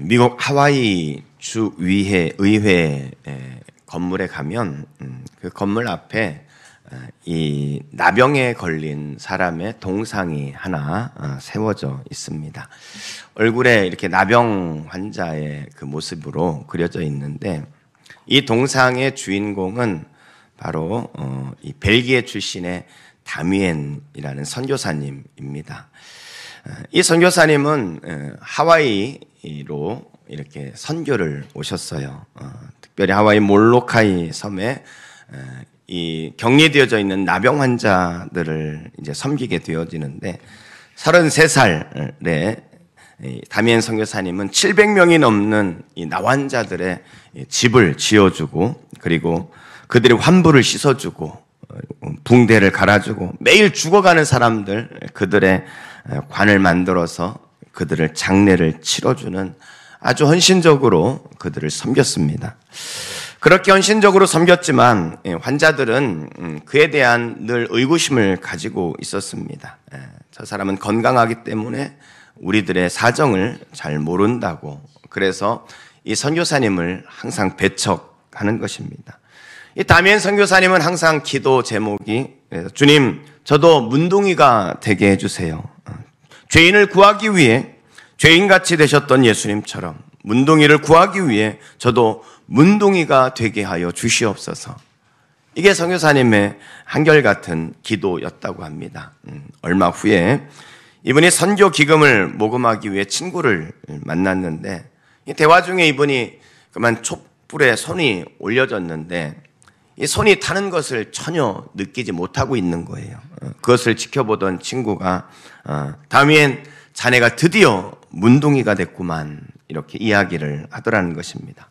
미국 하와이 주의회 의회 건물에 가면 그 건물 앞에 이 나병에 걸린 사람의 동상이 하나 세워져 있습니다. 얼굴에 이렇게 나병 환자의 그 모습으로 그려져 있는데, 이 동상의 주인공은 바로 이 벨기에 출신의 다미엔이라는 선교사님입니다. 이 선교사님은 하와이로 이렇게 선교를 오셨어요. 특별히 하와이 몰로카이 섬에 이 격리되어져 있는 나병 환자들을 이제 섬기게 되어지는데, 33살에 다미엔 선교사님은 700명이 넘는 이 나환자들의 집을 지어주고, 그리고 그들의 환부를 씻어주고, 붕대를 갈아주고, 매일 죽어가는 사람들, 그들의 관을 만들어서 그들을 장례를 치러주는 아주 헌신적으로 그들을 섬겼습니다. 그렇게 헌신적으로 섬겼지만 환자들은 그에 대한 늘 의구심을 가지고 있었습니다. 저 사람은 건강하기 때문에 우리들의 사정을 잘 모른다고, 그래서 이 선교사님을 항상 배척하는 것입니다. 이 다미엔 선교사님은 항상 기도 제목이, 주님, 저도 문둥이가 되게 해주세요. 죄인을 구하기 위해 죄인같이 되셨던 예수님처럼 문둥이를 구하기 위해 저도 문둥이가 되게 하여 주시옵소서. 이게 선교사님의 한결같은 기도였다고 합니다. 얼마 후에 이분이 선교 기금을 모금하기 위해 친구를 만났는데, 이 대화 중에 이분이 그만 촛불에 손이 올려졌는데 이 손이 타는 것을 전혀 느끼지 못하고 있는 거예요. 그것을 지켜보던 친구가 다미엔, 자네가 드디어 문둥이가 됐구만, 이렇게 이야기를 하더라는 것입니다.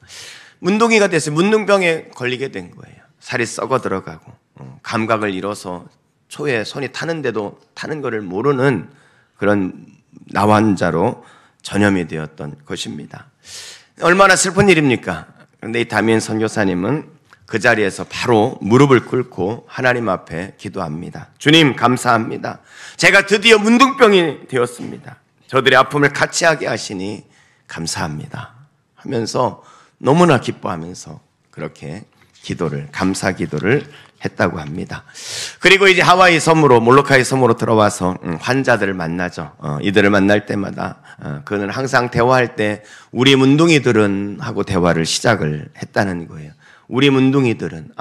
문둥이가 됐어요. 문둥병에 걸리게 된 거예요. 살이 썩어 들어가고 감각을 잃어서 초에 손이 타는데도 타는 것을 모르는 그런 나환자로 전염이 되었던 것입니다. 얼마나 슬픈 일입니까? 그런데 이 다미엔 선교사님은 그 자리에서 바로 무릎을 꿇고 하나님 앞에 기도합니다. 주님, 감사합니다. 제가 드디어 문둥병이 되었습니다. 저들의 아픔을 같이 하게 하시니 감사합니다 하면서 너무나 기뻐하면서 그렇게 기도를, 감사 기도를 했다고 합니다. 그리고 이제 하와이 섬으로, 몰로카이 섬으로 들어와서 환자들을 만나죠. 이들을 만날 때마다 그는 항상 대화할 때 우리 문둥이들은 하고 대화를 시작을 했다는 거예요. 우리 문둥이들은,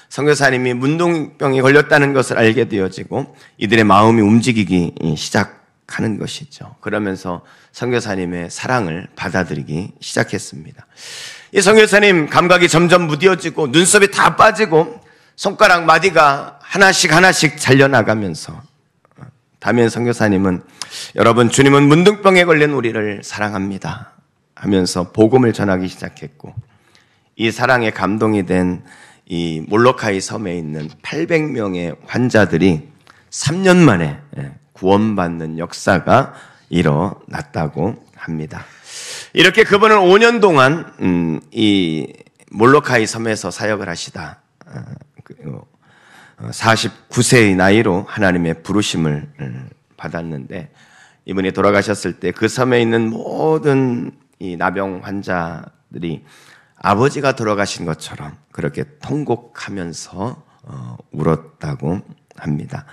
선교사님이 문둥병에 걸렸다는 것을 알게 되어지고 이들의 마음이 움직이기 시작하는 것이죠. 그러면서 선교사님의 사랑을 받아들이기 시작했습니다. 이 선교사님 감각이 점점 무뎌지고 눈썹이 다 빠지고 손가락 마디가 하나씩 잘려나가면서 다미엔 선교사님은, 여러분, 주님은 문둥병에 걸린 우리를 사랑합니다 하면서 복음을 전하기 시작했고, 이 사랑에 감동이 된 이 몰로카이 섬에 있는 800명의 환자들이 3년 만에 구원받는 역사가 일어났다고 합니다. 이렇게 그분은 5년 동안 이 몰로카이 섬에서 사역을 하시다 49세의 나이로 하나님의 부르심을 받았는데, 이분이 돌아가셨을 때 그 섬에 있는 모든 이 나병 환자들이 아버지가 돌아가신 것처럼 그렇게 통곡하면서 울었다고 합니다.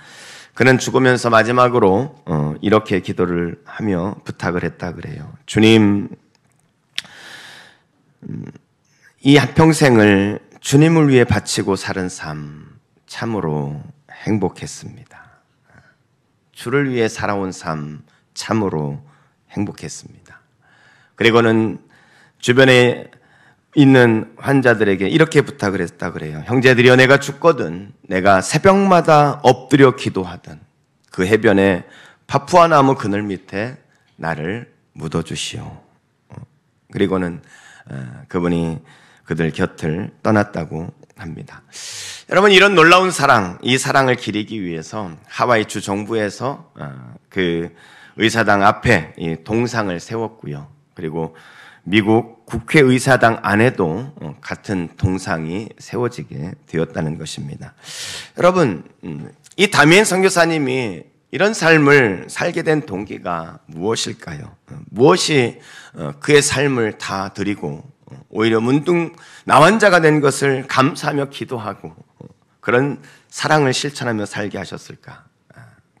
그는 죽으면서 마지막으로 이렇게 기도를 하며 부탁을 했다 그래요. 주님, 이 한평생을 주님을 위해 바치고 사는 삶 참으로 행복했습니다. 주를 위해 살아온 삶 참으로 행복했습니다. 그리고는 주변에 있는 환자들에게 이렇게 부탁을 했다 그래요. 형제들이여, 내가 죽거든 내가 새벽마다 엎드려 기도하던 그 해변에 파푸아 나무 그늘 밑에 나를 묻어주시오. 그리고는 그분이 그들 곁을 떠났다고 합니다. 여러분, 이런 놀라운 사랑, 이 사랑을 기리기 위해서 하와이 주 정부에서 그 의사당 앞에 이 동상을 세웠고요. 그리고 미국 국회의사당 안에도 같은 동상이 세워지게 되었다는 것입니다. 여러분, 이 다미엔 선교사님이 이런 삶을 살게 된 동기가 무엇일까요? 무엇이 그의 삶을 다 드리고 오히려 문득 나환자가 된 것을 감사하며 기도하고 그런 사랑을 실천하며 살게 하셨을까?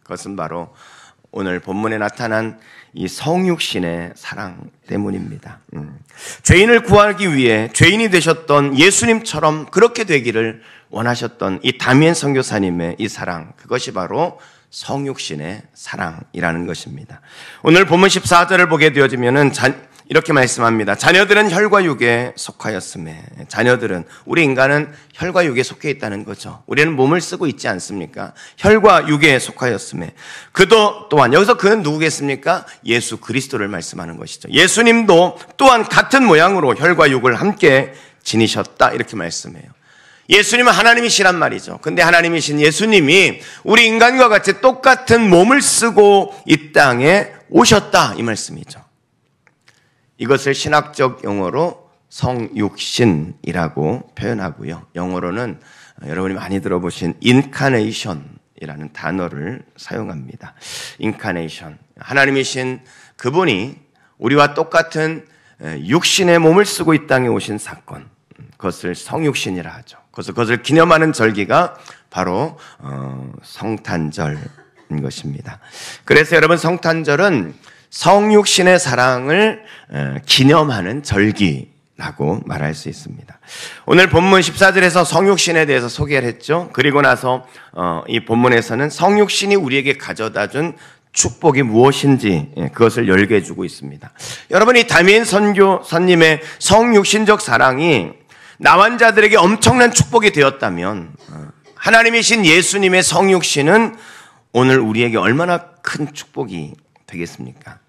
그것은 바로 오늘 본문에 나타난 이 성육신의 사랑 때문입니다. 죄인을 구하기 위해 죄인이 되셨던 예수님처럼 그렇게 되기를 원하셨던 이 다미엔 선교사님의 이 사랑, 그것이 바로 성육신의 사랑이라는 것입니다. 오늘 본문 14절을 보게 되어지면은 이렇게 말씀합니다. 자녀들은 혈과 육에 속하였음에, 자녀들은, 우리 인간은 혈과 육에 속해 있다는 거죠. 우리는 몸을 쓰고 있지 않습니까? 혈과 육에 속하였음에, 그도 또한, 여기서 그는 누구겠습니까? 예수 그리스도를 말씀하는 것이죠. 예수님도 또한 같은 모양으로 혈과 육을 함께 지니셨다, 이렇게 말씀해요. 예수님은 하나님이시란 말이죠. 근데 하나님이신 예수님이 우리 인간과 같이 똑같은 몸을 쓰고 이 땅에 오셨다, 이 말씀이죠. 이것을 신학적 용어로 성육신이라고 표현하고요. 영어로는 여러분이 많이 들어보신 incarnation이라는 단어를 사용합니다. incarnation. 하나님이신 그분이 우리와 똑같은 육신의 몸을 쓰고 이 땅에 오신 사건, 그것을 성육신이라 하죠. 그래서 그것을 기념하는 절기가 바로 성탄절인 것입니다. 그래서 여러분, 성탄절은 성육신의 사랑을 기념하는 절기라고 말할 수 있습니다. 오늘 본문 14절에서 성육신에 대해서 소개를 했죠. 그리고 나서 이 본문에서는 성육신이 우리에게 가져다준 축복이 무엇인지 그것을 열게 해주고 있습니다. 여러분, 이 다미엔 선교사님의 성육신적 사랑이 나환자들에게 엄청난 축복이 되었다면 하나님이신 예수님의 성육신은 오늘 우리에게 얼마나 큰 축복이 되겠습니까?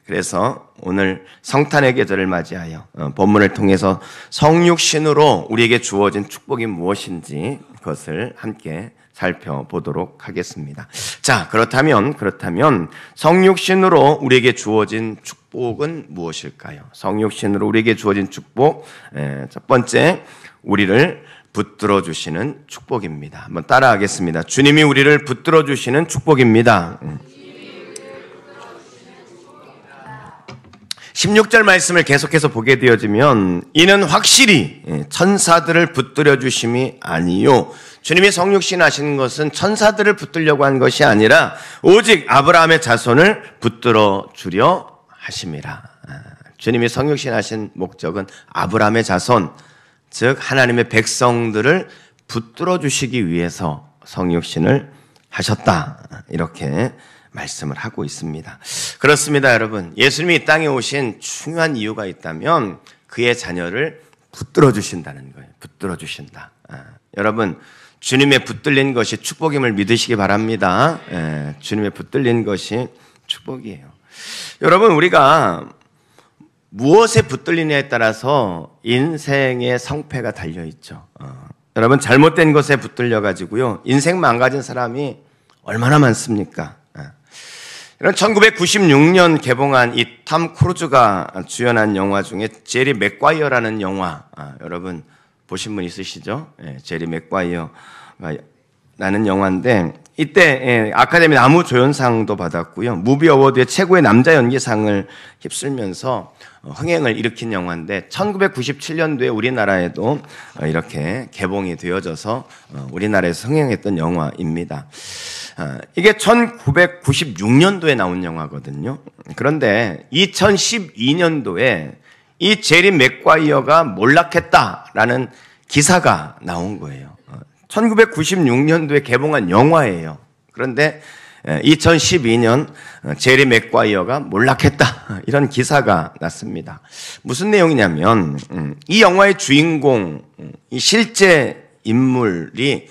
그래서 오늘 성탄의 계절을 맞이하여 본문을 통해서 성육신으로 우리에게 주어진 축복이 무엇인지 그것을 함께 살펴보도록 하겠습니다. 자, 그렇다면 성육신으로 우리에게 주어진 축복은 무엇일까요? 성육신으로 우리에게 주어진 축복, 첫 번째, 우리를 붙들어 주시는 축복입니다. 한번 따라하겠습니다. 주님이 우리를 붙들어 주시는 축복입니다. 16절 말씀을 계속해서 보게 되어지면, 이는 확실히 천사들을 붙들어 주심이 아니요, 주님이 성육신 하시는 것은 천사들을 붙들려고 한 것이 아니라 오직 아브라함의 자손을 붙들어 주려 하심이라. 주님이 성육신 하신 목적은 아브라함의 자손, 즉 하나님의 백성들을 붙들어 주시기 위해서 성육신을 하셨다, 이렇게 말씀을 하고 있습니다. 그렇습니다, 여러분. 예수님이 이 땅에 오신 중요한 이유가 있다면 그의 자녀를 붙들어 주신다는 거예요. 붙들어 주신다. 여러분, 주님의 붙들린 것이 축복임을 믿으시기 바랍니다. 주님의 붙들린 것이 축복이에요. 여러분, 우리가 무엇에 붙들리냐에 따라서 인생의 성패가 달려있죠. 여러분, 잘못된 것에 붙들려가지고요, 인생 망가진 사람이 얼마나 많습니까? 이런 1996년 개봉한 이 탐 크루즈가 주연한 영화 중에 제리 맥과이어라는 영화, 여러분 보신 분 있으시죠? 제리 맥과이어가 나는 영화인데, 이때 아카데미 나무조연상도 받았고요, 무비 어워드의 최고의 남자 연기상을 휩쓸면서 흥행을 일으킨 영화인데, 1997년도에 우리나라에도 이렇게 개봉이 되어져서 우리나라에서 흥행했던 영화입니다. 이게 1996년도에 나온 영화거든요. 그런데 2012년도에 이 제리 맥과이어가 몰락했다라는 기사가 나온 거예요. 1996년도에 개봉한 영화예요. 그런데 2012년 제리 맥과이어가 몰락했다, 이런 기사가 났습니다. 무슨 내용이냐면, 이 영화의 주인공, 이 실제 인물이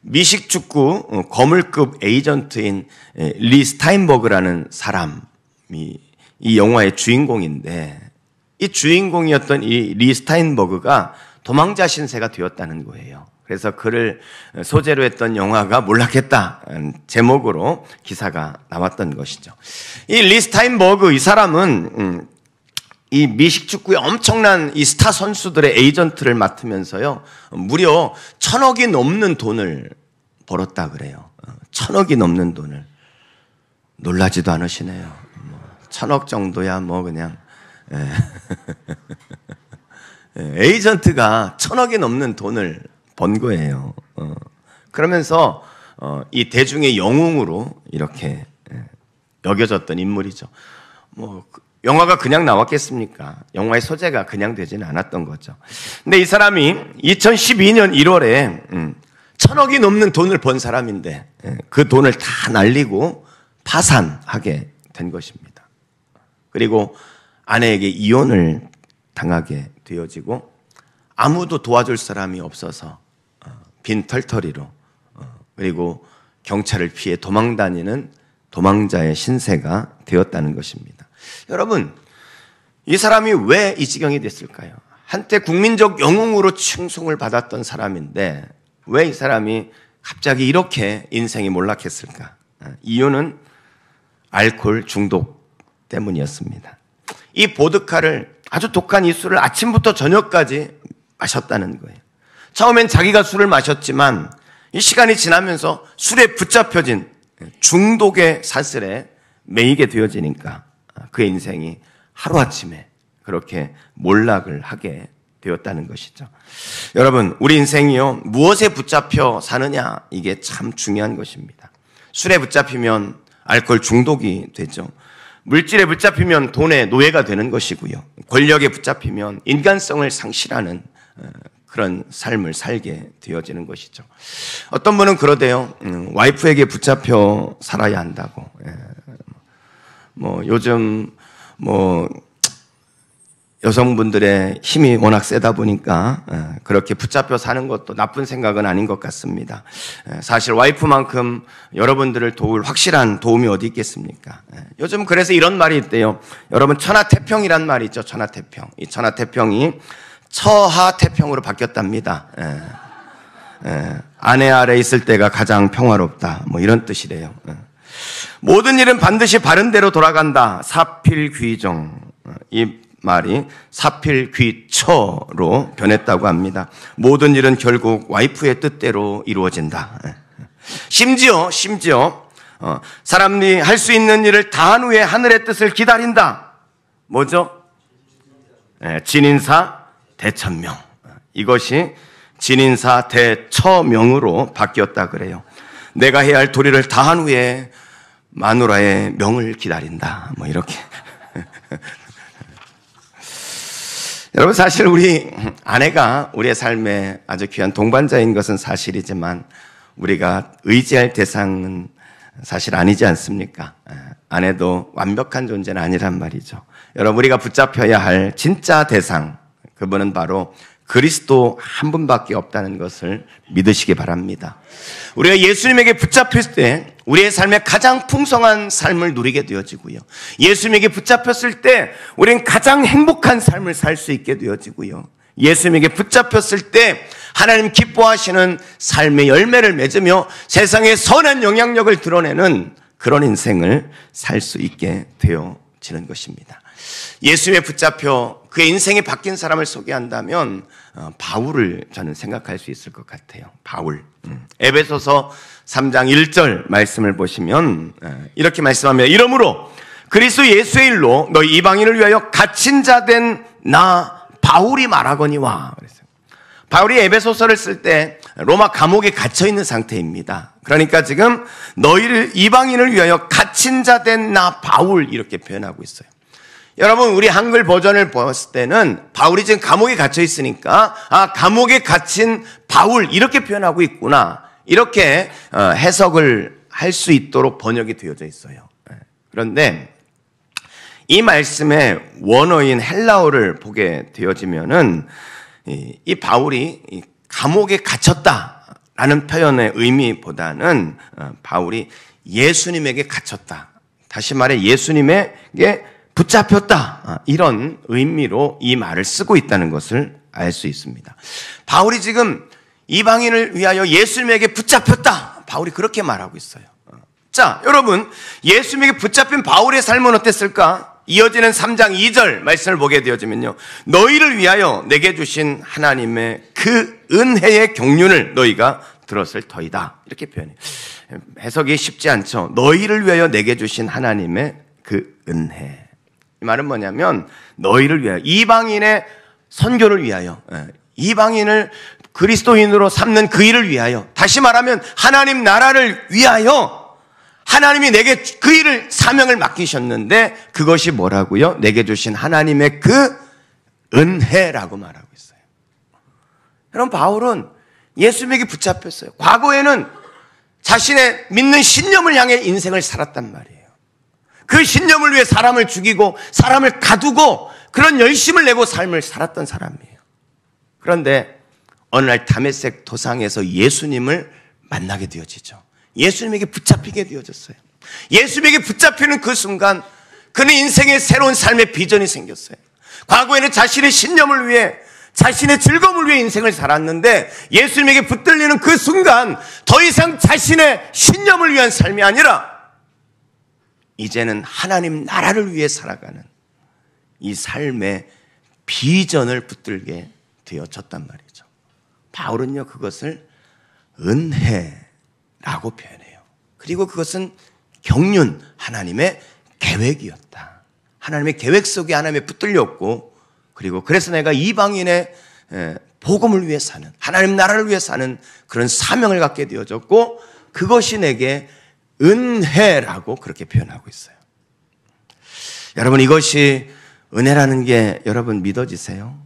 미식축구 거물급 에이전트인 리 스타인버그라는 사람이 이 영화의 주인공인데, 이 주인공이었던 이 리 스타인버그가 도망자 신세가 되었다는 거예요. 그래서 그를 소재로 했던 영화가 몰락했다 제목으로 기사가 나왔던 것이죠. 이 리 스타인버그, 이 사람은 이 미식축구의 엄청난 이 스타 선수들의 에이전트를 맡으면서요, 무려 1,000억이 넘는 돈을 벌었다 그래요. 1,000억이 넘는 돈을. 놀라지도 않으시네요. 1,000억 정도야 뭐 그냥 에이전트가 1,000억이 넘는 돈을 번 거예요. 그러면서 이 대중의 영웅으로 이렇게 여겨졌던 인물이죠. 뭐 영화가 그냥 나왔겠습니까? 영화의 소재가 그냥 되지는 않았던 거죠. 근데 이 사람이 2012년 1월에 1,000억이 넘는 돈을 번 사람인데 그 돈을 다 날리고 파산하게 된 것입니다. 그리고 아내에게 이혼을 당하게 되어지고 아무도 도와줄 사람이 없어서 빈털터리로 그리고 경찰을 피해 도망다니는 도망자의 신세가 되었다는 것입니다. 여러분, 이 사람이 왜 이 지경이 됐을까요? 한때 국민적 영웅으로 칭송을 받았던 사람인데 왜 이 사람이 갑자기 이렇게 인생이 몰락했을까? 이유는 알코올 중독 때문이었습니다. 이 보드카를 아주 독한 이 술을 아침부터 저녁까지 마셨다는 거예요. 처음엔 자기가 술을 마셨지만 이 시간이 지나면서 술에 붙잡혀진 중독의 사슬에 매이게 되어지니까 그의 인생이 하루아침에 그렇게 몰락을 하게 되었다는 것이죠. 여러분, 우리 인생이요, 무엇에 붙잡혀 사느냐, 이게 참 중요한 것입니다. 술에 붙잡히면 알코올 중독이 되죠. 물질에 붙잡히면 돈의 노예가 되는 것이고요. 권력에 붙잡히면 인간성을 상실하는 그런 삶을 살게 되어지는 것이죠. 어떤 분은 그러대요. 와이프에게 붙잡혀 살아야 한다고. 요즘 여성분들의 힘이 워낙 세다 보니까 그렇게 붙잡혀 사는 것도 나쁜 생각은 아닌 것 같습니다. 사실 와이프만큼 여러분들을 도울 확실한 도움이 어디 있겠습니까? 요즘 그래서 이런 말이 있대요. 여러분, 천하태평이란 말이 있죠. 천하태평. 이 천하태평이 처하태평으로 바뀌었답니다. 아내 아래 있을 때가 가장 평화롭다. 이런 뜻이래요. 모든 일은 반드시 바른 대로 돌아간다. 사필귀정. 이 말이 사필귀처로 변했다고 합니다. 모든 일은 결국 와이프의 뜻대로 이루어진다. 심지어 사람이 할 수 있는 일을 다한 후에 하늘의 뜻을 기다린다. 뭐죠? 진인사 대천명. 이것이 진인사 대처명으로 바뀌었다 그래요. 내가 해야 할 도리를 다한 후에 마누라의 명을 기다린다. 이렇게. 여러분, 사실 우리 아내가 우리의 삶에 아주 귀한 동반자인 것은 사실이지만 우리가 의지할 대상은 사실 아니지 않습니까? 아내도 완벽한 존재는 아니란 말이죠. 여러분, 우리가 붙잡혀야 할 진짜 대상, 그분은 바로 그리스도 한 분밖에 없다는 것을 믿으시기 바랍니다. 우리가 예수님에게 붙잡혔을 때 우리의 삶에 가장 풍성한 삶을 누리게 되어지고요. 예수님에게 붙잡혔을 때 우리는 가장 행복한 삶을 살 수 있게 되어지고요. 예수님에게 붙잡혔을 때 하나님 기뻐하시는 삶의 열매를 맺으며 세상에 선한 영향력을 드러내는 그런 인생을 살 수 있게 되어지는 것입니다. 예수님에 붙잡혀 그의 인생이 바뀐 사람을 소개한다면 바울을 저는 생각할 수 있을 것 같아요. 바울. 에베소서 3장 1절 말씀을 보시면 이렇게 말씀합니다. 이러므로 그리스도 예수의 일로 너희 이방인을 위하여 갇힌 자 된 나 바울이 말하거니와. 그랬어요. 바울이 에베소서를 쓸 때 로마 감옥에 갇혀 있는 상태입니다. 그러니까 지금 너희를 이방인을 위하여 갇힌 자 된 나 바울 이렇게 표현하고 있어요. 여러분, 우리 한글 버전을 봤을 때는 바울이 지금 감옥에 갇혀 있으니까 감옥에 갇힌 바울 이렇게 표현하고 있구나, 이렇게 해석을 할 수 있도록 번역이 되어져 있어요. 그런데 이 말씀의 원어인 헬라어를 보게 되어지면은 이 바울이 감옥에 갇혔다라는 표현의 의미보다는 바울이 예수님에게 갇혔다, 다시 말해 예수님에게 붙잡혔다, 이런 의미로 이 말을 쓰고 있다는 것을 알 수 있습니다. 바울이 지금 이방인을 위하여 예수님에게 붙잡혔다, 바울이 그렇게 말하고 있어요. 자, 여러분, 예수님에게 붙잡힌 바울의 삶은 어땠을까? 이어지는 3장 2절 말씀을 보게 되어지면요, 너희를 위하여 내게 주신 하나님의 그 은혜의 경륜을 너희가 들었을 터이다. 이렇게 표현해요. 해석이 쉽지 않죠. 너희를 위하여 내게 주신 하나님의 그 은혜. 이 말은 뭐냐면 너희를 위하여, 이방인의 선교를 위하여, 이방인을 그리스도인으로 삼는 그 일을 위하여, 다시 말하면 하나님 나라를 위하여 하나님이 내게 그 일을, 사명을 맡기셨는데 그것이 뭐라고요? 내게 주신 하나님의 그 은혜라고 말하고 있어요. 여러분, 바울은 예수님에게 붙잡혔어요. 과거에는 자신의 믿는 신념을 향해 인생을 살았단 말이에요. 그 신념을 위해 사람을 죽이고 사람을 가두고 그런 열심을 내고 삶을 살았던 사람이에요. 그런데 어느 날 다메섹 도상에서 예수님을 만나게 되어지죠. 예수님에게 붙잡히게 되어졌어요. 예수님에게 붙잡히는 그 순간 그는 인생의 새로운 삶의 비전이 생겼어요. 과거에는 자신의 신념을 위해, 자신의 즐거움을 위해 인생을 살았는데 예수님에게 붙들리는 그 순간 더 이상 자신의 신념을 위한 삶이 아니라 이제는 하나님 나라를 위해 살아가는 이 삶의 비전을 붙들게 되어졌단 말이죠. 바울은요, 그것을 은혜라고 표현해요. 그리고 그것은 경륜, 하나님의 계획이었다. 하나님의 계획 속에 하나님의 붙들렸고, 그리고 그래서 내가 이방인의 복음을 위해 사는, 하나님 나라를 위해 사는 그런 사명을 갖게 되어졌고, 그것이 내게 은혜라고 그렇게 표현하고 있어요. 여러분, 이것이 은혜라는 게 여러분 믿어지세요?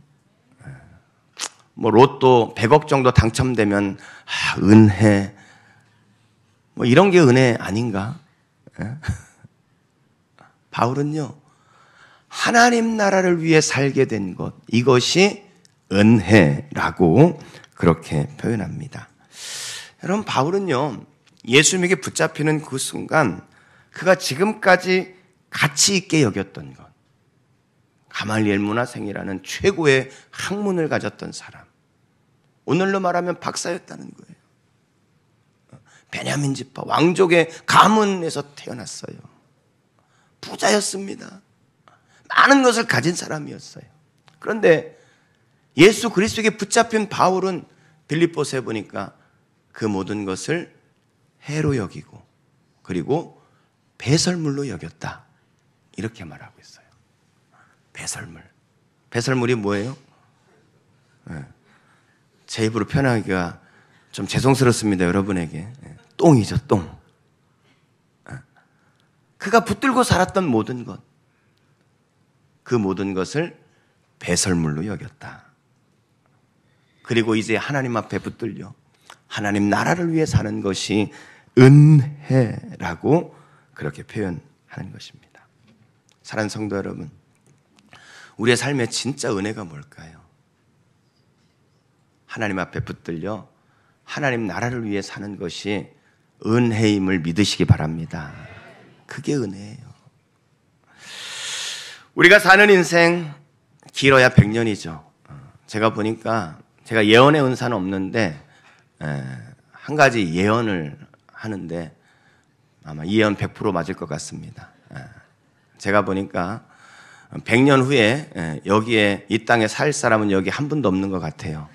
뭐 로또 100억 정도 당첨되면 은혜, 뭐 이런 게 은혜 아닌가? 바울은요, 하나님 나라를 위해 살게 된 것, 이것이 은혜라고 그렇게 표현합니다. 여러분, 바울은요, 예수님에게 붙잡히는 그 순간 그가 지금까지 가치 있게 여겼던 것, 가말리엘 문화생이라는 최고의 학문을 가졌던 사람, 오늘로 말하면 박사였다는 거예요. 베냐민 지파 왕족의 가문에서 태어났어요. 부자였습니다. 많은 것을 가진 사람이었어요. 그런데 예수 그리스도에게 붙잡힌 바울은 빌립보서에 보니까 그 모든 것을 해로 여기고 그리고 배설물로 여겼다, 이렇게 말하고 있어요. 배설물. 배설물이 뭐예요? 제 입으로 표현하기가 좀 죄송스럽습니다, 여러분에게. 똥이죠, 똥. 그가 붙들고 살았던 모든 것, 그 모든 것을 배설물로 여겼다. 그리고 이제 하나님 앞에 붙들려 하나님 나라를 위해 사는 것이 은혜라고 그렇게 표현하는 것입니다. 사랑하는 성도 여러분, 우리의 삶에 진짜 은혜가 뭘까요? 하나님 앞에 붙들려 하나님 나라를 위해 사는 것이 은혜임을 믿으시기 바랍니다. 그게 은혜예요. 우리가 사는 인생 길어야 100년이죠. 제가 보니까, 제가 예언의 은사는 없는데 한 가지 예언을 하는데 아마 이 예언 100% 맞을 것 같습니다. 제가 보니까 100년 후에 여기에, 이 땅에 살 사람은 여기 한 분도 없는 것 같아요.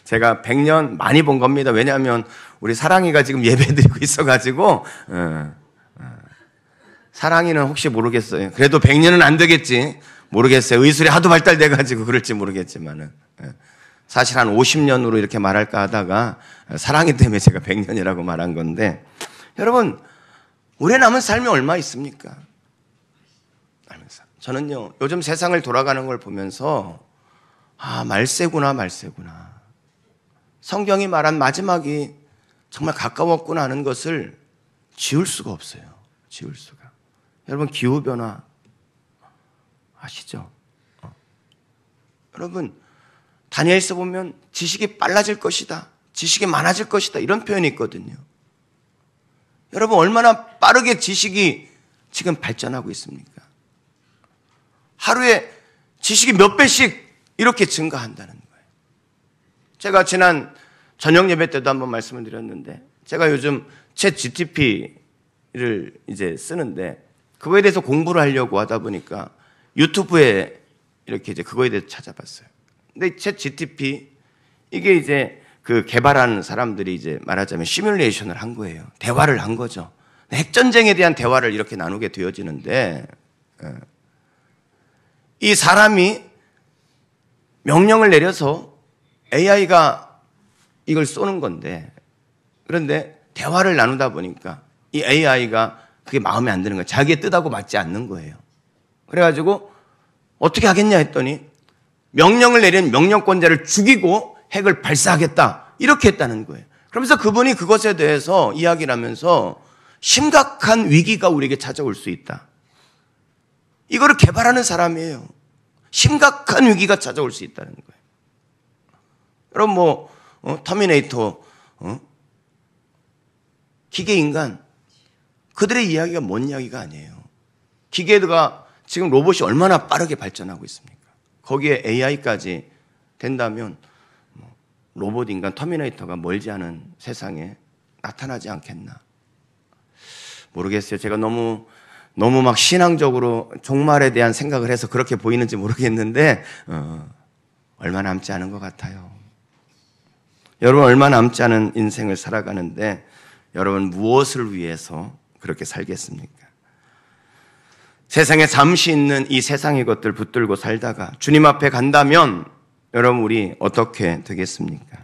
제가 100년 많이 본 겁니다. 왜냐하면 우리 사랑이가 지금 예배드리고 있어가지고, 사랑이는 혹시 모르겠어요. 그래도 100년은 안 되겠지. 모르겠어요. 의술이 하도 발달돼가지고 그럴지 모르겠지만은. 사실 한 50년으로 이렇게 말할까 하다가 사랑이 때문에 제가 100년이라고 말한 건데, 여러분, 우리의 남은 삶이 얼마 있습니까? 저는요, 요즘 세상을 돌아가는 걸 보면서 말세구나. 성경이 말한 마지막이 정말 가까웠구나 하는 것을 지울 수가 없어요. 지울 수가. 여러분, 기후변화 아시죠? 여러분, 다니엘서 보면 지식이 빨라질 것이다, 지식이 많아질 것이다, 이런 표현이 있거든요. 여러분, 얼마나 빠르게 지식이 지금 발전하고 있습니까? 하루에 지식이 몇 배씩 이렇게 증가한다는 거예요. 제가 지난 저녁 예배 때도 한번 말씀을 드렸는데, 제가 요즘 챗 GTP를 이제 쓰는데, 그거에 대해서 공부를 하려고 하다 보니까 유튜브에 이렇게 이제 그거에 대해서 찾아봤어요. 근데 챗 GTP, 이게 이제 그 개발하는 사람들이 이제 말하자면 시뮬레이션을 한 거예요. 대화를 한 거죠. 핵전쟁에 대한 대화를 이렇게 나누게 되어지는데, 이 사람이 명령을 내려서 AI가 이걸 쏘는 건데, 그런데 대화를 나누다 보니까 이 AI가 그게 마음에 안 드는 거예요. 자기의 뜻하고 맞지 않는 거예요. 그래가지고 어떻게 하겠냐 했더니 명령을 내린 명령권자를 죽이고 핵을 발사하겠다. 이렇게 했다는 거예요. 그러면서 그분이 그것에 대해서 이야기를 하면서 심각한 위기가 우리에게 찾아올 수 있다. 이거를 개발하는 사람이에요. 심각한 위기가 찾아올 수 있다는 거예요. 여러분 터미네이터, 기계인간, 그들의 이야기가 뭔 이야기가 아니에요. 기계가 지금 로봇이 얼마나 빠르게 발전하고 있습니까? 거기에 AI까지 된다면 로봇 인간 터미네이터가 멀지 않은 세상에 나타나지 않겠나? 모르겠어요. 제가 너무 막 신앙적으로 종말에 대한 생각을 해서 그렇게 보이는지 모르겠는데 얼마 남지 않은 것 같아요. 여러분 얼마 남지 않은 인생을 살아가는데 여러분 무엇을 위해서 그렇게 살겠습니까? 세상에 잠시 있는 이 세상의 것들 붙들고 살다가 주님 앞에 간다면 여러분 우리 어떻게 되겠습니까?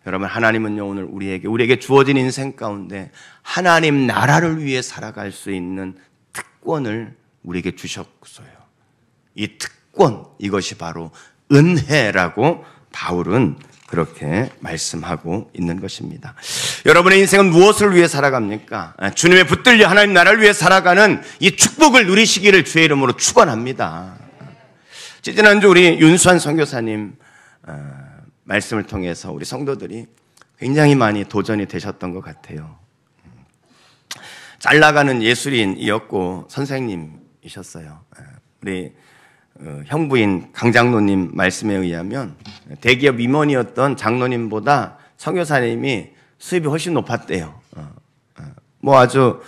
여러분 하나님은요 오늘 우리에게 주어진 인생 가운데 하나님 나라를 위해 살아갈 수 있는 특권을 우리에게 주셨어요. 이 특권, 이것이 바로 은혜라고 바울은 그렇게 말씀하고 있는 것입니다. 여러분의 인생은 무엇을 위해 살아갑니까? 주님의 붙들려 하나님 나라를 위해 살아가는 이 축복을 누리시기를 주의 이름으로 축원합니다. 지난주 우리 윤수환 선교사님 말씀을 통해서 우리 성도들이 굉장히 많이 도전이 되셨던 것 같아요. 잘 나가는 예술인이었고 선생님이셨어요. 우리 형부인 강장로님 말씀에 의하면 대기업 임원이었던 장로님보다 선교사님이 수입이 훨씬 높았대요. 아주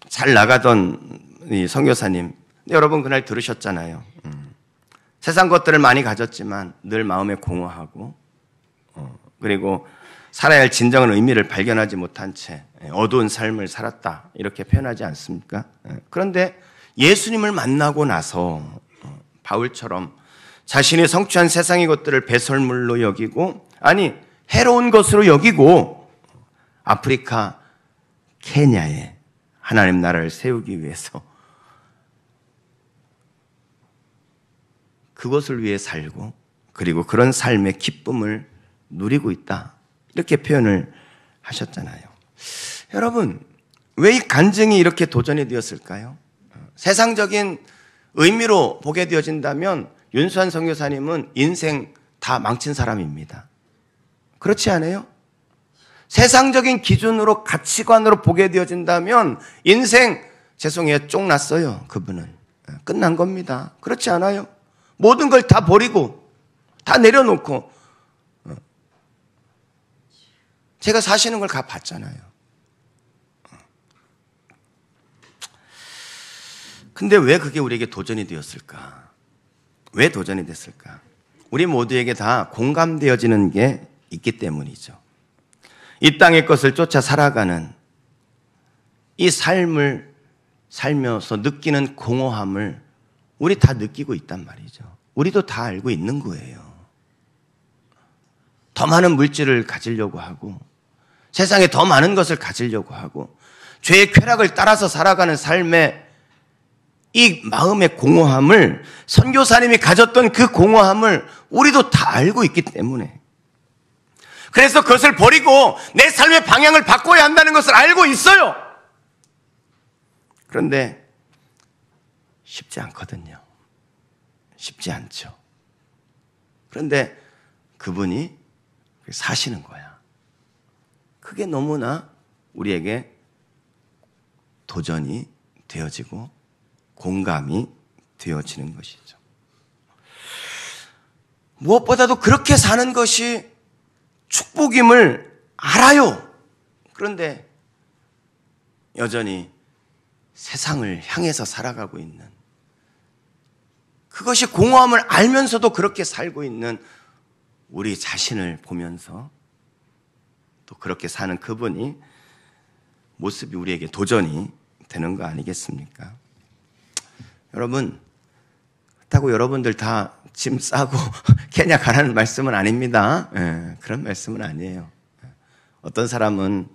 잘 나가던 이 선교사님. 여러분 그날 들으셨잖아요. 세상 것들을 많이 가졌지만 늘 마음에 공허하고 그리고 살아야 할 진정한 의미를 발견하지 못한 채 어두운 삶을 살았다 이렇게 표현하지 않습니까? 그런데 예수님을 만나고 나서 바울처럼 자신이 성취한 세상의 것들을 배설물로 여기고 해로운 것으로 여기고 아프리카 케냐에 하나님 나라를 세우기 위해서 그것을 위해 살고 그리고 그런 삶의 기쁨을 누리고 있다 이렇게 표현을 하셨잖아요. 여러분 왜 이 간증이 이렇게 도전이 되었을까요? 세상적인 의미로 보게 되어진다면 윤수환 선교사님은 인생 다 망친 사람입니다. 그렇지 않아요? 세상적인 기준으로 가치관으로 보게 되어진다면 인생 죄송해요 쫑났어요. 그분은 끝난 겁니다. 그렇지 않아요? 모든 걸 다 버리고 다 내려놓고 제가 사시는 걸 다 봤잖아요. 근데 왜 그게 우리에게 도전이 되었을까? 왜 도전이 됐을까? 우리 모두에게 다 공감되어지는 게 있기 때문이죠. 이 땅의 것을 쫓아 살아가는 이 삶을 살면서 느끼는 공허함을 우리 다 느끼고 있단 말이죠. 우리도 다 알고 있는 거예요. 더 많은 물질을 가지려고 하고 세상에 더 많은 것을 가지려고 하고 죄의 쾌락을 따라서 살아가는 삶의 이 마음의 공허함을 선교사님이 가졌던 그 공허함을 우리도 다 알고 있기 때문에 그래서 그것을 버리고 내 삶의 방향을 바꿔야 한다는 것을 알고 있어요. 그런데 쉽지 않거든요. 쉽지 않죠. 그런데 그분이 사시는 거야. 그게 너무나 우리에게 도전이 되어지고 공감이 되어지는 것이죠. 무엇보다도 그렇게 사는 것이 축복임을 알아요. 그런데 여전히 세상을 향해서 살아가고 있는 그것이 공허함을 알면서도 그렇게 살고 있는 우리 자신을 보면서 또 그렇게 사는 그분이 모습이 우리에게 도전이 되는 거 아니겠습니까? 여러분, 그렇다고 여러분들 다 짐 싸고 케냐 가라는 말씀은 아닙니다. 그런 말씀은 아니에요. 어떤 사람은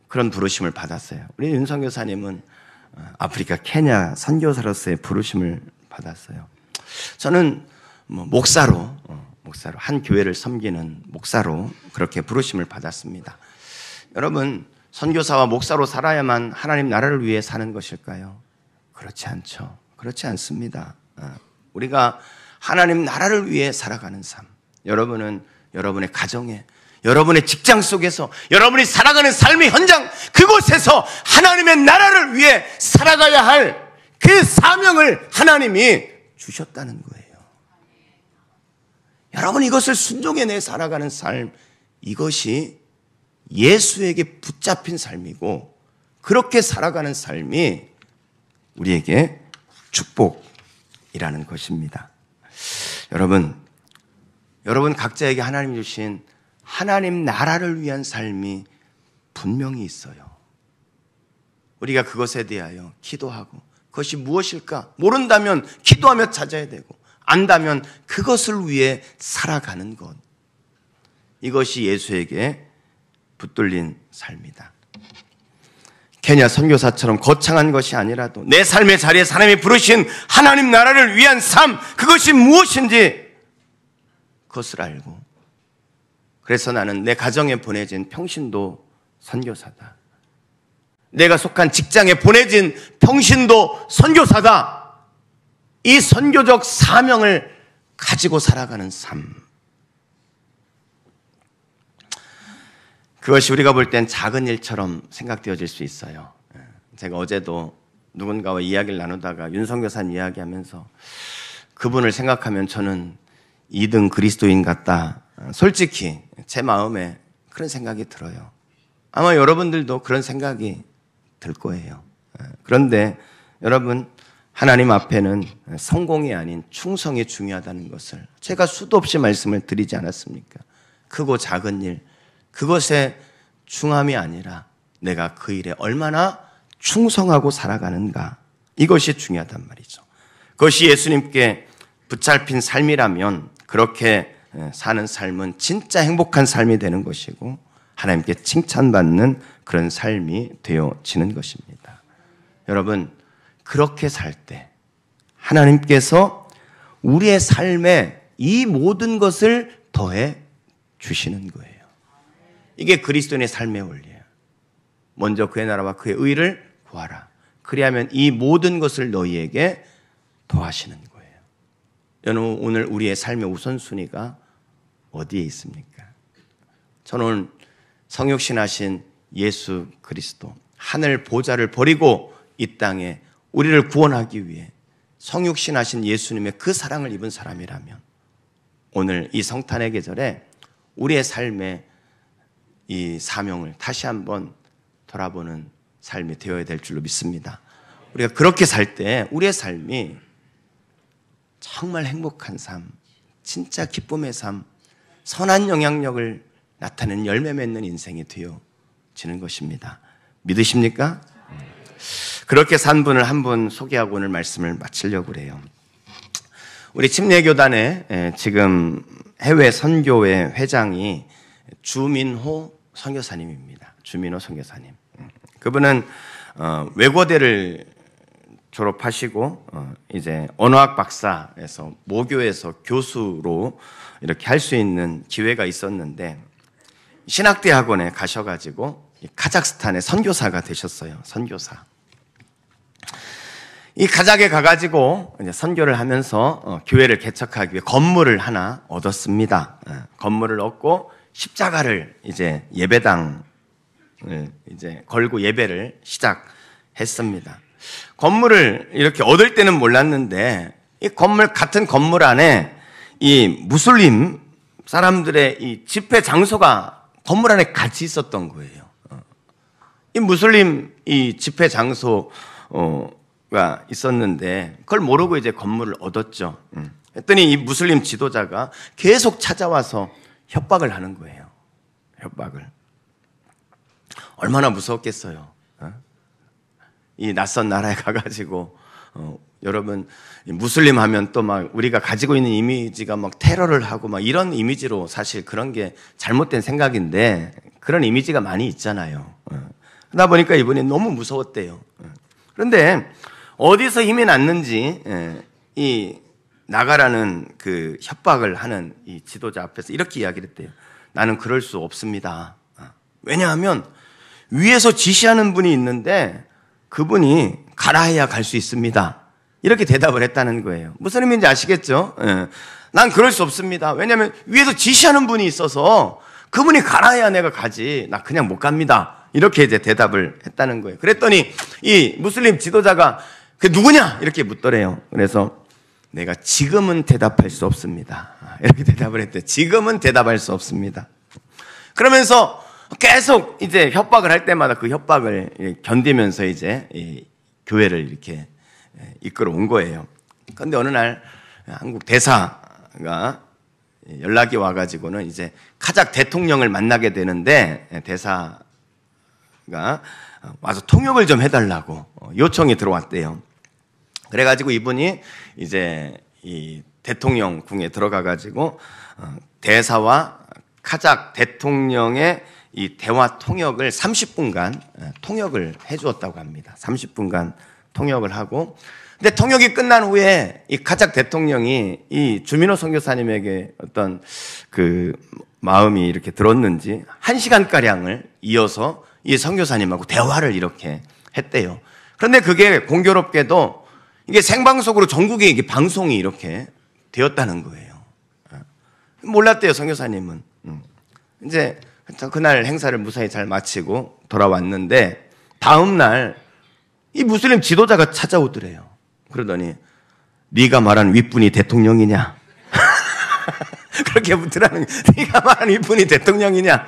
그런 부르심을 받았어요. 우리 윤 선교사님은 아프리카 케냐 선교사로서의 부르심을 받았어요. 저는 목사로 한 교회를 섬기는 목사로 그렇게 부르심을 받았습니다. 여러분, 선교사와 목사로 살아야만 하나님 나라를 위해 사는 것일까요? 그렇지 않죠. 그렇지 않습니다. 우리가 하나님 나라를 위해 살아가는 삶, 여러분은 여러분의 가정에, 여러분의 직장 속에서, 여러분이 살아가는 삶의 현장, 그곳에서 하나님의 나라를 위해 살아가야 할 그 사명을 하나님이 주셨다는 거예요. 여러분, 이것을 순종해내 살아가는 삶, 이것이 예수에게 붙잡힌 삶이고, 그렇게 살아가는 삶이 우리에게 축복이라는 것입니다. 여러분 각자에게 하나님 주신 하나님 나라를 위한 삶이 분명히 있어요. 우리가 그것에 대하여 기도하고, 그것이 무엇일까 모른다면 기도하며 찾아야 되고, 안다면 그것을 위해 살아가는 것, 이것이 예수에게 붙들린 삶이다. 케냐 선교사처럼 거창한 것이 아니라도 내 삶의 자리에 하나님이 부르신 하나님 나라를 위한 삶, 그것이 무엇인지 그것을 알고, 그래서 나는 내 가정에 보내진 평신도 선교사다, 내가 속한 직장에 보내진 평신도 선교사다, 이 선교적 사명을 가지고 살아가는 삶, 그것이 우리가 볼 땐 작은 일처럼 생각되어질 수 있어요. 제가 어제도 누군가와 이야기를 나누다가 윤 선교사님 이야기하면서 그분을 생각하면 저는 2등 그리스도인 같다, 솔직히 제 마음에 그런 생각이 들어요. 아마 여러분들도 그런 생각이 들 거예요. 그런데 여러분, 하나님 앞에는 성공이 아닌 충성이 중요하다는 것을 제가 수도 없이 말씀을 드리지 않았습니까? 크고 작은 일, 그것의 중함이 아니라 내가 그 일에 얼마나 충성하고 살아가는가, 이것이 중요하단 말이죠. 그것이 예수님께 붙잡힌 삶이라면 그렇게 사는 삶은 진짜 행복한 삶이 되는 것이고 하나님께 칭찬받는 그런 삶이 되어지는 것입니다. 여러분, 그렇게 살 때 하나님께서 우리의 삶에 이 모든 것을 더해 주시는 거예요. 이게 그리스도인의 삶의 원리예요. 먼저 그의 나라와 그의 의를 구하라, 그리하면 이 모든 것을 너희에게 더하시는 거예요. 여러분, 오늘 우리의 삶의 우선순위가 어디에 있습니까? 저는 성육신하신 예수 그리스도, 하늘 보좌를 버리고 이 땅에 우리를 구원하기 위해 성육신하신 예수님의 그 사랑을 입은 사람이라면 오늘 이 성탄의 계절에 우리의 삶에 이 사명을 다시 한번 돌아보는 삶이 되어야 될 줄로 믿습니다. 우리가 그렇게 살 때 우리의 삶이 정말 행복한 삶, 진짜 기쁨의 삶, 선한 영향력을 나타내는 열매 맺는 인생이 되어지는 것입니다. 믿으십니까? 그렇게 산 분을 한 분 소개하고 오늘 말씀을 마치려고 그래요. 우리 침례교단에 지금 해외 선교회 회장이 주민호 선교사님입니다. 주민호 선교사님. 그분은 외고대를 졸업하시고 이제 언어학 박사에서 모교에서 교수로 이렇게 할 수 있는 기회가 있었는데 신학대학원에 가셔가지고 카자흐스탄의 선교사가 되셨어요. 선교사. 이 카자흐에 가가지고 이제 선교를 하면서 교회를 개척하기 위해 건물을 하나 얻었습니다. 건물을 얻고 십자가를 이제 예배당을 이제 걸고 예배를 시작했습니다. 건물을 이렇게 얻을 때는 몰랐는데 이 같은 건물 안에 이 무슬림 사람들의 이 집회 장소가 건물 안에 같이 있었던 거예요. 이 무슬림 이 집회 장소가 있었는데 그걸 모르고 이제 건물을 얻었죠. 했더니 이 무슬림 지도자가 계속 찾아와서 협박을 하는 거예요. 협박을. 얼마나 무서웠겠어요. 이 낯선 나라에 가가지고 여러분 무슬림 하면 또 막 우리가 가지고 있는 이미지가 막 테러를 하고 막 이런 이미지로 사실 그런 게 잘못된 생각인데 그런 이미지가 많이 있잖아요. 그러다 보니까 이분이 너무 무서웠대요. 그런데 어디서 힘이 났는지 이 나가라는 그 협박을 하는 이 지도자 앞에서 이렇게 이야기를 했대요. 나는 그럴 수 없습니다. 왜냐하면 위에서 지시하는 분이 있는데 그분이 가라 해야 갈 수 있습니다. 이렇게 대답을 했다는 거예요. 무슨 의미인지 아시겠죠? 난 그럴 수 없습니다. 왜냐하면 위에서 지시하는 분이 있어서 그분이 가라 해야 내가 가지. 나 그냥 못 갑니다. 이렇게 이제 대답을 했다는 거예요. 그랬더니 이 무슬림 지도자가 그 누구냐? 이렇게 묻더래요. 그래서 내가 지금은 대답할 수 없습니다. 이렇게 대답을 했대요. 지금은 대답할 수 없습니다. 그러면서 계속 이제 협박을 할 때마다 그 협박을 견디면서 이제 이 교회를 이렇게 이끌어 온 거예요. 그런데 어느 날 한국 대사가 연락이 와가지고는 이제 카자흐 대통령을 만나게 되는데 대사가 와서 통역을 좀 해달라고 요청이 들어왔대요. 그래가지고 이분이 이제 이 대통령궁에 들어가가지고 대사와 카자흐 대통령의 이 대화 통역을 30분간 통역을 해주었다고 합니다. 30분간 통역을 하고, 근데 통역이 끝난 후에 이 카자흐 대통령이 이 주민호 선교사님에게 어떤 그 마음이 이렇게 들었는지 1시간가량을 이어서 이 선교사님하고 대화를 이렇게 했대요. 그런데 그게 공교롭게도 이게 생방송으로 전국에 이게 방송이 이렇게 되었다는 거예요. 몰랐대요, 선교사님은. 이제 그날 행사를 무사히 잘 마치고 돌아왔는데 다음날 이 무슬림 지도자가 찾아오더래요. 그러더니 네가 말한 윗분이 대통령이냐? 그렇게 묻더라는 거예요. 네가 말한 윗분이 대통령이냐?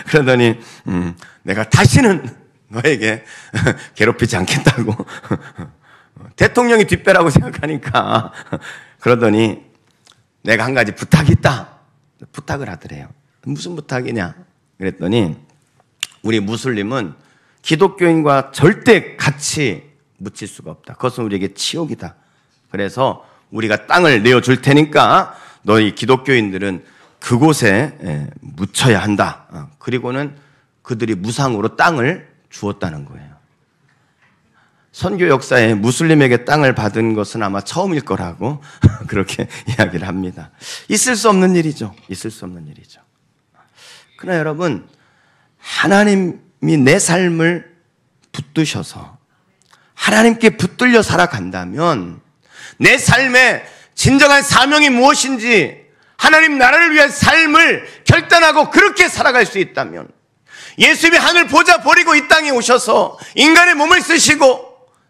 그러더니 내가 다시는 너에게 괴롭히지 않겠다고. 대통령이 뒷배라고 생각하니까. 그러더니 내가 한 가지 부탁이 있다. 부탁을 하더래요. 무슨 부탁이냐? 그랬더니 우리 무슬림은 기독교인과 절대 같이 묻힐 수가 없다. 그것은 우리에게 치욕이다. 그래서 우리가 땅을 내어줄 테니까 너희 기독교인들은 그곳에 묻혀야 한다. 그리고는 그들이 무상으로 땅을 주었다는 거예요. 선교 역사에 무슬림에게 땅을 받은 것은 아마 처음일 거라고 그렇게 이야기를 합니다. 있을 수 없는 일이죠. 있을 수 없는 일이죠. 그러나 여러분, 하나님이 내 삶을 붙드셔서 하나님께 붙들려 살아간다면 내 삶의 진정한 사명이 무엇인지 하나님 나라를 위한 삶을 결단하고 그렇게 살아갈 수 있다면 예수님이 하늘 보좌 버리고 이 땅에 오셔서 인간의 몸을 쓰시고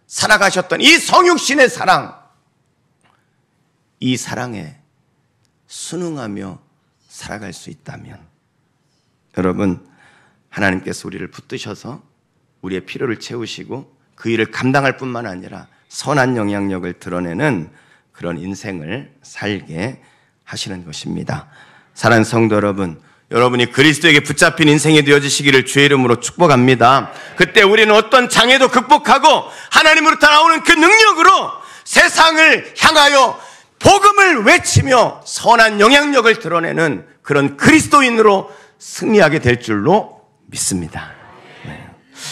살아가셨던 이 성육신의 사랑, 이 사랑에 순응하며 살아갈 수 있다면 여러분, 하나님께서 우리를 붙드셔서 우리의 필요를 채우시고 그 일을 감당할 뿐만 아니라 선한 영향력을 드러내는 그런 인생을 살게 하시는 것입니다. 사랑하는 성도 여러분, 여러분이 그리스도에게 붙잡힌 인생이 되어지시기를 주의 이름으로 축복합니다. 그때 우리는 어떤 장애도 극복하고 하나님으로부터 나오는 그 능력으로 세상을 향하여 복음을 외치며 선한 영향력을 드러내는 그런 그리스도인으로 승리하게 될 줄로 믿습니다.